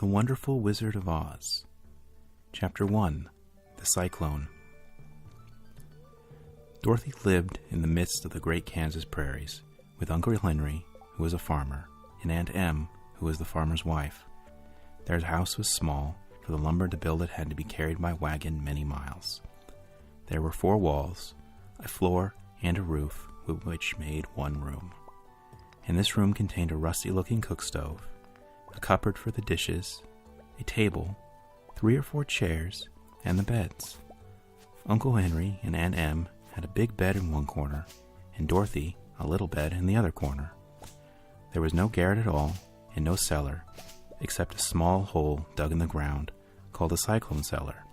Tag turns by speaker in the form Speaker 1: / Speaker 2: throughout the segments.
Speaker 1: The Wonderful Wizard of Oz. Chapter 1. The Cyclone. Dorothy lived in the midst of the great Kansas prairies, with Uncle Henry, who was a farmer, and Aunt Em, who was the farmer's wife. Their house was small, for the lumber to build it had to be carried by wagon many miles. There were 4 walls, a floor, and a roof, which made one room. And this room contained a rusty-looking cook stove, a cupboard for the dishes, a table, 3 or 4 chairs, and the beds. Uncle Henry and Aunt Em had a big bed in one corner, and Dorothy a little bed in the other corner. There was no garret at all, and no cellar, except a small hole dug in the ground, called a cyclone cellar,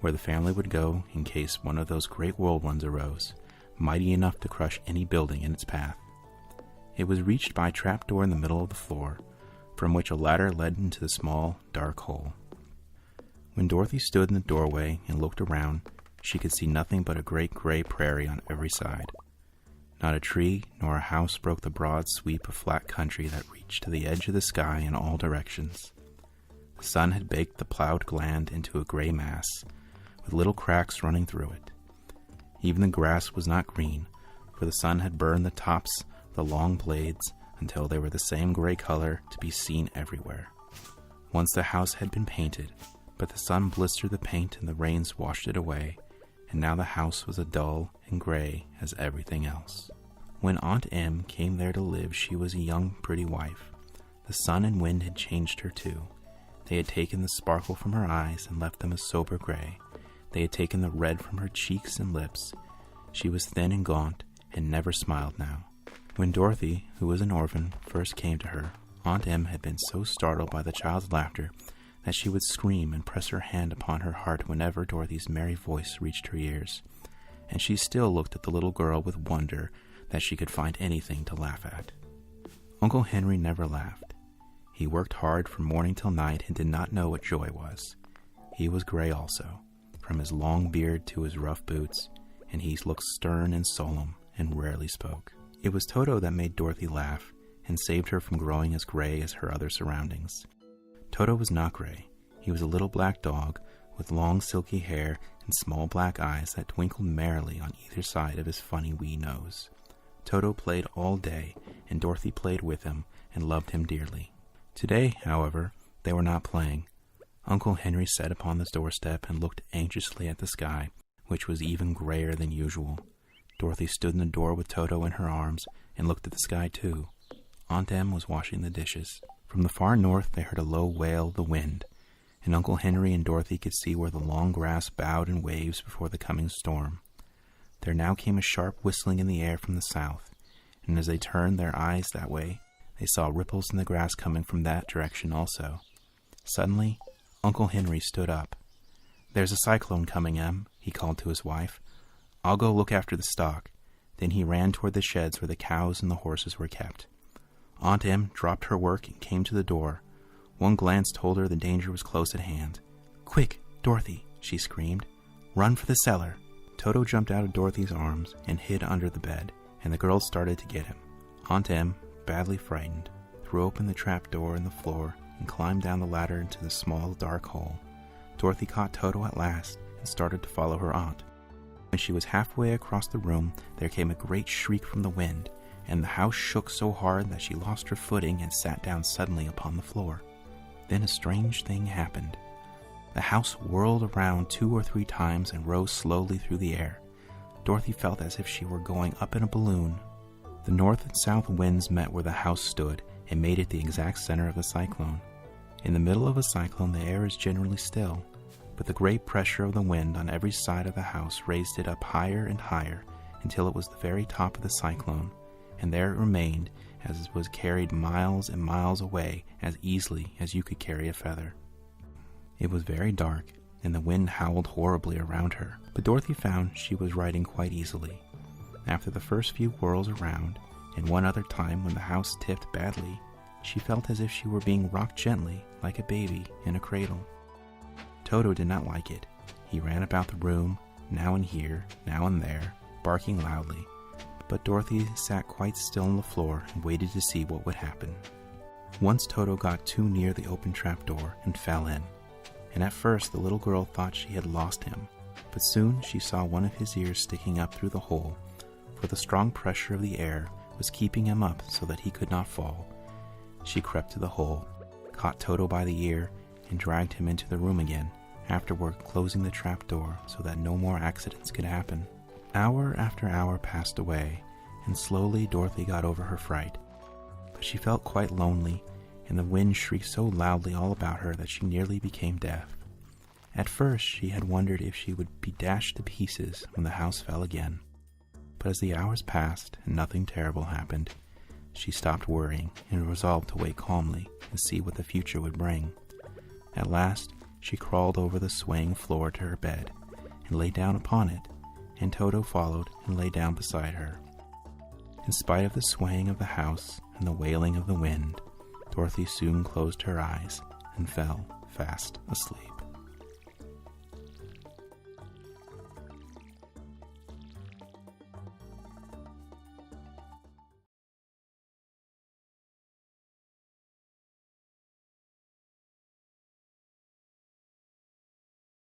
Speaker 1: where the family would go in case one of those great whirlwinds arose, mighty enough to crush any building in its path. It was reached by a trapdoor in the middle of the floor, from which a ladder led into the small, dark hole. When Dorothy stood in the doorway and looked around, she could see nothing but a great gray prairie on every side. Not a tree nor a house broke the broad sweep of flat country that reached to the edge of the sky in all directions. The sun had baked the plowed land into a gray mass, with little cracks running through it. Even the grass was not green, for the sun had burned the tops of the long blades until they were the same gray color to be seen everywhere. Once the house had been painted, but the sun blistered the paint and the rains washed it away, and now the house was as dull and gray as everything else. When Aunt Em came there to live, she was a young, pretty wife. The sun and wind had changed her too. They had taken the sparkle from her eyes and left them a sober gray. They had taken the red from her cheeks and lips. She was thin and gaunt, and never smiled now. When Dorothy, who was an orphan, first came to her, Aunt Em had been so startled by the child's laughter that she would scream and press her hand upon her heart whenever Dorothy's merry voice reached her ears, and she still looked at the little girl with wonder that she could find anything to laugh at. Uncle Henry never laughed. He worked hard from morning till night and did not know what joy was. He was gray also, from his long beard to his rough boots, and he looked stern and solemn and rarely spoke. It was Toto that made Dorothy laugh and saved her from growing as gray as her other surroundings. Toto was not gray. He was a little black dog with long silky hair and small black eyes that twinkled merrily on either side of his funny wee nose. Toto played all day, and Dorothy played with him and loved him dearly. Today, however, they were not playing. Uncle Henry sat upon the doorstep and looked anxiously at the sky, which was even grayer than usual. Dorothy stood in the door with Toto in her arms and looked at the sky too. Aunt Em was washing the dishes. From the far north they heard a low wail of the wind, and Uncle Henry and Dorothy could see where the long grass bowed in waves before the coming storm. There now came a sharp whistling in the air from the south, and as they turned their eyes that way, they saw ripples in the grass coming from that direction also. Suddenly, Uncle Henry stood up. "There's a cyclone coming, Em," he called to his wife. "I'll go look after the stock." Then he ran toward the sheds where the cows and the horses were kept. Aunt Em dropped her work and came to the door. One glance told her the danger was close at hand. "Quick, Dorothy," she screamed. "Run for the cellar." Toto jumped out of Dorothy's arms and hid under the bed, and the girls started to get him. Aunt Em, badly frightened, threw open the trap door in the floor and climbed down the ladder into the small, dark hole. Dorothy caught Toto at last and started to follow her aunt. When she was halfway across the room, there came a great shriek from the wind, and the house shook so hard that she lost her footing and sat down suddenly upon the floor. Then a strange thing happened. The house whirled around 2 or 3 times and rose slowly through the air. Dorothy felt as if she were going up in a balloon. The north and south winds met where the house stood and made it the exact center of the cyclone. In the middle of a cyclone, the air is generally still, but the great pressure of the wind on every side of the house raised it up higher and higher until it was the very top of the cyclone, and there it remained as it was carried miles and miles away as easily as you could carry a feather. It was very dark, and the wind howled horribly around her, but Dorothy found she was riding quite easily. After the first few whirls around, and one other time when the house tipped badly, she felt as if she were being rocked gently like a baby in a cradle. Toto did not like it. He ran about the room, now and here, now and there, barking loudly, but Dorothy sat quite still on the floor and waited to see what would happen. Once Toto got too near the open trapdoor and fell in, and at first the little girl thought she had lost him, but soon she saw one of his ears sticking up through the hole, for the strong pressure of the air was keeping him up so that he could not fall. She crept to the hole, caught Toto by the ear, and dragged him into the room again, afterward closing the trapdoor so that no more accidents could happen. Hour after hour passed away, and slowly Dorothy got over her fright. But she felt quite lonely, and the wind shrieked so loudly all about her that she nearly became deaf. At first she had wondered if she would be dashed to pieces when the house fell again. But as the hours passed and nothing terrible happened, she stopped worrying and resolved to wait calmly and see what the future would bring. At last she crawled over the swaying floor to her bed and lay down upon it, and Toto followed and lay down beside her. In spite of the swaying of the house and the wailing of the wind, Dorothy soon closed her eyes and fell fast asleep.